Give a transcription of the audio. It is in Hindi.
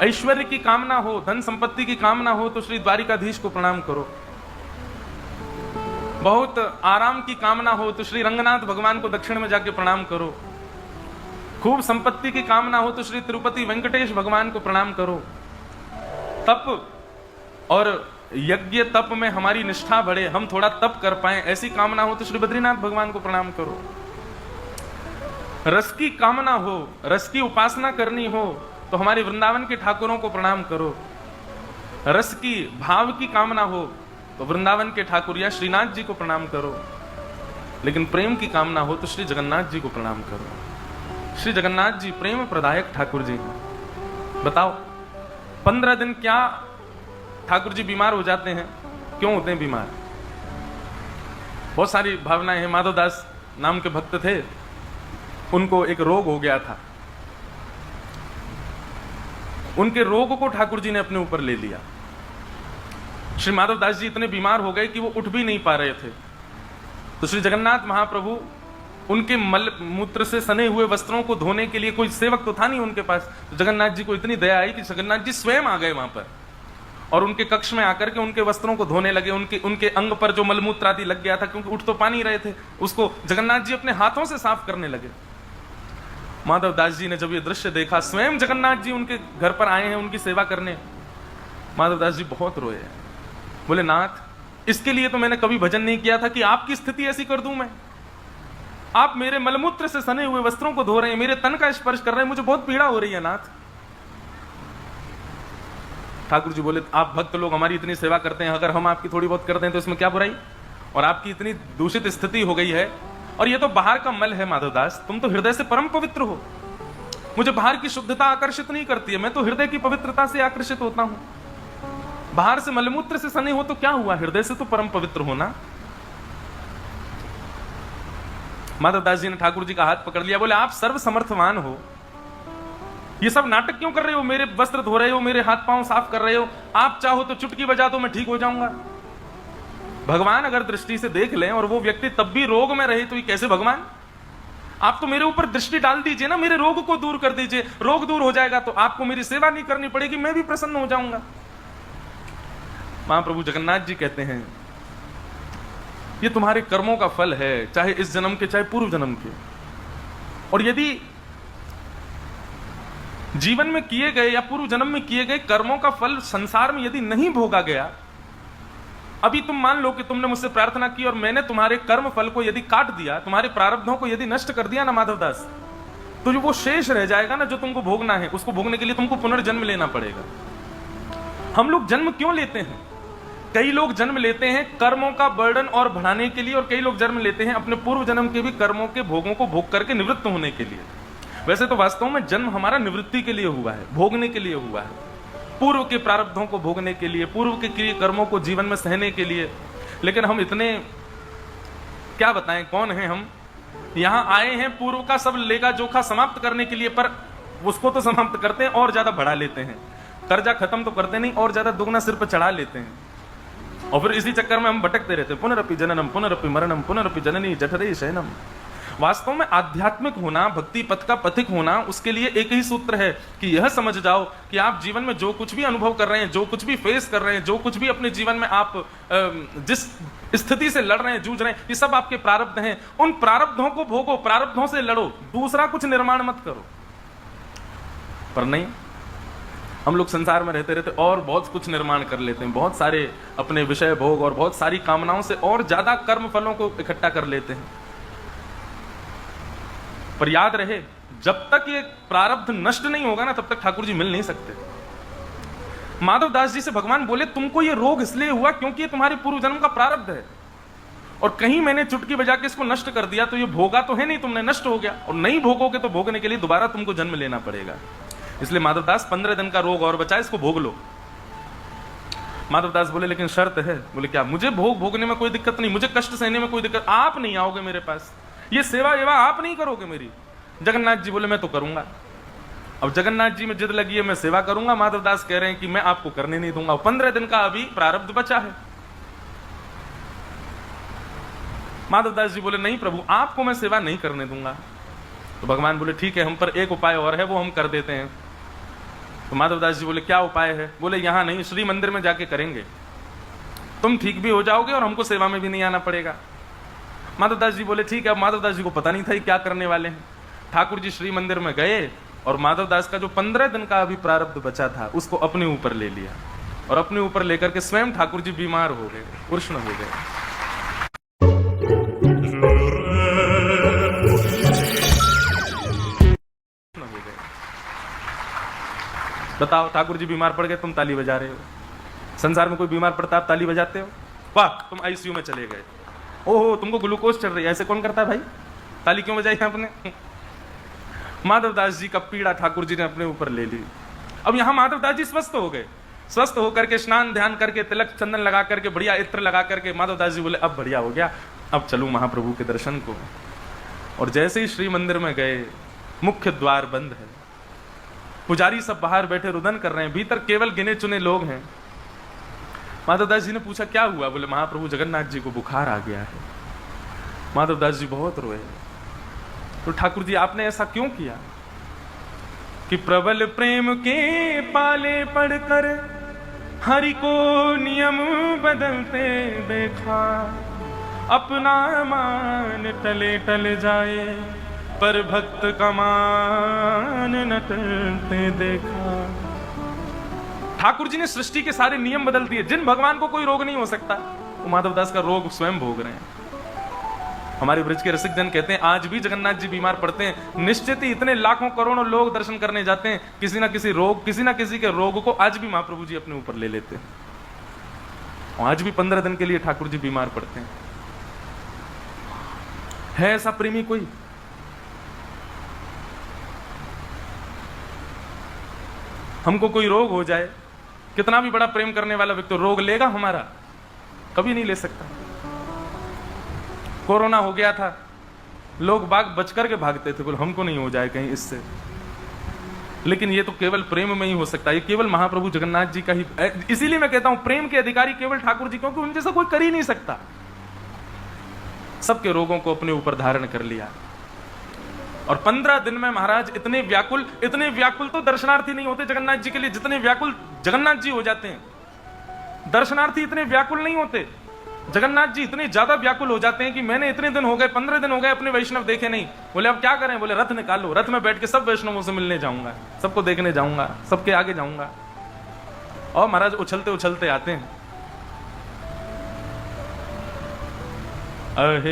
ऐश्वर्य की कामना हो, धन संपत्ति की कामना हो तो श्री द्वारिकाधीश को प्रणाम करो। बहुत आराम की कामना हो तो श्री रंगनाथ भगवान को दक्षिण में जाके प्रणाम करो। खूब संपत्ति की कामना हो तो श्री तिरुपति वेंकटेश भगवान को प्रणाम करो। तप और यज्ञ तप में हमारी निष्ठा बढ़े, हम थोड़ा तप कर पाए, ऐसी कामना हो तो श्री बद्रीनाथ भगवान को प्रणाम करो। रस की कामना हो, रस की उपासना करनी हो तो हमारे वृंदावन के ठाकुरों को प्रणाम करो। रस की भाव की कामना हो तो वृंदावन के ठाकुर या श्रीनाथ जी को प्रणाम करो। लेकिन प्रेम की कामना हो तो श्री जगन्नाथ जी को प्रणाम करो। श्री जगन्नाथ जी प्रेम प्रदायक ठाकुर जी हैं। बताओ 15 दिन क्या ठाकुर जी बीमार हो जाते हैं? क्यों होते हैं बीमार? बहुत सारी भावनाएं हैं। माधवदास नाम के भक्त थे, उनको एक रोग हो गया था। उनके रोग को ठाकुर जी ने अपने ऊपर ले लिया। श्री माधवदास जी इतने बीमार हो गए कि वो उठ भी नहीं पा रहे थे। तो श्री जगन्नाथ महाप्रभु उनके मल मूत्र से सने हुए वस्त्रों को धोने के लिए, कोई सेवक तो था नहीं उनके पास, तो जगन्नाथ जी को इतनी दया आई कि जगन्नाथ जी स्वयं आ गए वहां पर और उनके कक्ष में आकर के उनके वस्त्रों को धोने लगे। उनके अंग पर जो मलमूत्र आदि लग गया था, क्योंकि उठ तो पा नहीं रहे थे, उसको जगन्नाथ जी अपने हाथों से साफ करने लगे। माधवदास जी ने जब ये दृश्य देखा, स्वयं जगन्नाथ जी उनके घर पर आए हैं उनकी सेवा करने, माधवदास जी बहुत रोए। बोले नाथ, इसके लिए तो मैंने कभी भजन नहीं किया था कि आपकी स्थिति ऐसी कर दूं मैं। आप मेरे मलमूत्र से सने हुए वस्त्रों को धो रहे हैं, मेरे तन का स्पर्श कर रहे हैं, मुझे बहुत पीड़ा हो रही है नाथ। ठाकुर जी बोले आप भक्त लोग हमारी इतनी सेवा करते हैं, अगर हम आपकी थोड़ी बहुत करते हैं तो इसमें क्या बुराई? और आपकी इतनी दूषित स्थिति हो गई है, और ये तो बाहर का मल है माधवदास, तुम तो हृदय से परम पवित्र हो। मुझे बाहर की शुद्धता आकर्षित नहीं करती है, मैं तो हृदय की पवित्रता से आकर्षित होता हूं। बाहर से मलमूत्र से सने हो तो क्या हुआ, हृदय से तो परम पवित्र होना। माधवदास जी ने ठाकुर जी का हाथ पकड़ लिया, बोले आप सर्व समर्थवान हो, ये सब नाटक क्यों कर रहे हो? मेरे वस्त्र धो रहे हो, मेरे हाथ पांव साफ कर रहे हो, आप चाहो तो चुटकी बजा दो, मैं ठीक हो जाऊंगा। भगवान अगर दृष्टि से देख लें और वो व्यक्ति तब भी रोग में रहे तो ये कैसे भगवान? आप तो मेरे ऊपर दृष्टि डाल दीजिए ना, मेरे रोग को दूर कर दीजिए, रोग दूर हो जाएगा तो आपको मेरी सेवा नहीं करनी पड़ेगी, मैं भी प्रसन्न हो जाऊंगा। महाप्रभु जगन्नाथ जी कहते हैं ये तुम्हारे कर्मों का फल है, चाहे इस जन्म के चाहे पूर्व जन्म के। और यदि जीवन में किए गए या पूर्व जन्म में किए गए कर्मों का फल संसार में यदि नहीं भोगा गया, अभी तुम मान लो कि तुमने मुझसे प्रार्थना की और मैंने तुम्हारे कर्म फल को यदि काट दिया, तुम्हारे प्रारब्धों को यदि नष्ट कर दिया ना माधवदास, तो जो वो शेष रह जाएगा ना, जो तुमको भोगना है, उसको भोगने के लिए तुमको पुनर्जन्म लेना पड़ेगा। हम लोग जन्म क्यों लेते हैं? कई लोग जन्म लेते हैं कर्मों का बर्डन और बढ़ाने के लिए, और कई लोग जन्म लेते हैं अपने पूर्व जन्म के भी कर्मों के भोगों को भोग करके निवृत्त होने के लिए। वैसे तो वास्तव में जन्म हमारा निवृत्ति के लिए हुआ है, भोगने के लिए हुआ है, पूर्व के प्रारब्धों को भोगने के लिए, पूर्व के किए कर्मों को जीवन में सहने के लिए। लेकिन हम इतने क्या बताएं कौन हैं हम? यहां आए हैं पूर्व का सब लेगा जोखा समाप्त करने के लिए, पर उसको तो समाप्त करते हैं और ज्यादा बढ़ा लेते हैं। कर्जा खत्म तो करते नहीं, और ज्यादा दुगना सिर पर चढ़ा लेते हैं, और फिर इसी चक्कर में हम भटकते रहते हैं। पुनरपि जननम पुनरपि मरणम पुनरपि जननी जठरे शयनम। वास्तव में आध्यात्मिक होना, भक्ति पथ का पथिक होना, उसके लिए एक ही सूत्र है कि यह समझ जाओ कि आप जीवन में जो कुछ भी अनुभव कर रहे हैं, जो कुछ भी फेस कर रहे हैं, जो कुछ भी अपने जीवन में आप जिस स्थिति से लड़ रहे हैं, जूझ रहे हैं, ये सब आपके प्रारब्ध हैं। उन प्रारब्धों को भोगो, प्रारब्धों से लड़ो, दूसरा कुछ निर्माण मत करो। पर नहीं, हम लोग संसार में रहते रहते और बहुत कुछ निर्माण कर लेते हैं, बहुत सारे अपने विषय भोग और बहुत सारी कामनाओं से और ज्यादा कर्म फलों को इकट्ठा कर लेते हैं। पर याद रहे, जब तक ये प्रारब्ध नष्ट नहीं होगा ना, तब तक ठाकुर जी मिल नहीं सकते। माधवदास जी से भगवान बोले तुमको ये रोग इसलिए हुआ क्योंकि ये तुम्हारे पूर्व जन्म का प्रारब्ध है, और कहीं मैंने चुटकी बजा के इसको नष्ट कर दिया तो ये भोगा तो है नहीं तुमने, नष्ट हो गया। और नहीं भोगोगे तो भोगने के लिए दोबारा तुमको जन्म लेना पड़ेगा। इसलिए माधवदास 15 दिन का रोग और बचा, इसको भोग लो। माधवदास बोले लेकिन शर्त है। बोले क्या? मुझे भोगने में कोई दिक्कत नहीं, मुझे कष्ट सहने में कोई दिक्कत, आप नहीं आओगे मेरे पास, ये सेवा एवा आप नहीं करोगे मेरी। जगन्नाथ जी बोले मैं तो करूंगा। अब जगन्नाथ जी में जिद लगी है, मैं सेवा करूंगा। माधवदास कह रहे हैं कि मैं आपको करने नहीं दूंगा, 15 दिन का अभी प्रारब्ध बचा है। माधवदास जी बोले नहीं प्रभु, आपको मैं सेवा नहीं करने दूंगा। तो भगवान बोले ठीक है, हम पर एक उपाय और है, वो हम कर देते हैं। तो माधवदास जी बोले क्या उपाय है? बोले यहाँ नहीं, श्री मंदिर में जाके करेंगे, तुम ठीक भी हो जाओगे और हमको सेवा में भी नहीं आना पड़ेगा। माधवदास जी बोले ठीक है। अब माधवदास जी को पता नहीं था क्या करने वाले हैं। ठाकुर जी श्री मंदिर में गए और माधवदास का जो 15 दिन का अभी प्रारब्ध बचा था उसको अपने ऊपर ले लिया, और अपने ऊपर लेकर के स्वयं ठाकुर जी बीमार हो गए, कृष्ण हो गए। बताओ, ठाकुर जी बीमार पड़ गए, तुम ताली बजा रहे हो। संसार में कोई बीमार पड़ता है आप ताली बजाते हो? वाह, तुम आईसीयू में चले गए, ओहो तुमको ग्लूकोज चढ़ रही है, ऐसे कौन करता है भाई? ताली क्यों बजाई आपने? माधवदास जी का पीड़ा ठाकुर जी ने अपने ऊपर ले ली। अब यहां माधवदास जी स्वस्थ हो गए। स्वस्थ होकर के स्नान ध्यान करके तिलक चंदन लगा करके बढ़िया इत्र लगा करके माधवदास जी बोले अब बढ़िया हो गया, अब चलूं महाप्रभु के दर्शन को। और जैसे ही श्री मंदिर में गए, मुख्य द्वार बंद है, पुजारी सब बाहर बैठे रुदन कर रहे हैं, भीतर केवल गिने चुने लोग हैं। माधवदास जी ने पूछा क्या हुआ? बोले महाप्रभु जगन्नाथ जी को बुखार आ गया है। माधवदास जी बहुत रोए। तो ठाकुर जी आपने ऐसा क्यों किया? कि प्रबल प्रेम के पाले पड़कर हरि को नियम बदलते देखा, अपना मान टले टल जाए पर भक्त का मान न टलते देखा। ठाकुर जी ने सृष्टि के सारे नियम बदल दिए। जिन भगवान को कोई रोग नहीं हो सकता, वो माधवदास का रोग स्वयं भोग रहे हैं। हमारे ब्रज के रसिक जन कहते हैं आज भी जगन्नाथ जी बीमार पड़ते हैं, निश्चित ही इतने लाखों करोड़ों लोग दर्शन करने जाते हैं, किसी ना किसी रोग, किसी ना किसी के रोग को आज भी महाप्रभु जी अपने ऊपर ले लेते हैं। आज भी 15 दिन के लिए ठाकुर जी बीमार पड़ते हैं। है ऐसा प्रेमी कोई? हमको कोई रोग हो जाए, कितना भी बड़ा प्रेम करने वाला व्यक्ति रोग लेगा हमारा? कभी नहीं ले सकता। कोरोना हो गया था, लोग बाग बच करके भागते थे, बोले हमको नहीं हो जाए कहीं इससे। लेकिन ये तो केवल प्रेम में ही हो सकता है, ये केवल महाप्रभु जगन्नाथ जी का ही। इसीलिए मैं कहता हूं प्रेम के अधिकारी केवल ठाकुर जी, क्योंकि उन जैसा कोई कर ही नहीं सकता। सबके रोगों को अपने ऊपर धारण कर लिया। और 15 दिन में महाराज इतने व्याकुल तो दर्शनार्थी नहीं होते जगन्नाथ जी के लिए, जितने व्याकुल जगन्नाथ जी हो जाते हैं। दर्शनार्थी इतने व्याकुल नहीं होते, जगन्नाथ जी इतने ज्यादा व्याकुल हो जाते हैं कि मैंने इतने दिन हो गए, 15 दिन हो गए अपने वैष्णव देखे नहीं। बोले अब क्या करें? बोले रथ निकालो, रथ में बैठ के सब वैष्णवों से मिलने जाऊंगा, सबको देखने जाऊंगा, सबके आगे जाऊंगा। और महाराज उछलते उछलते आते हैं। अहे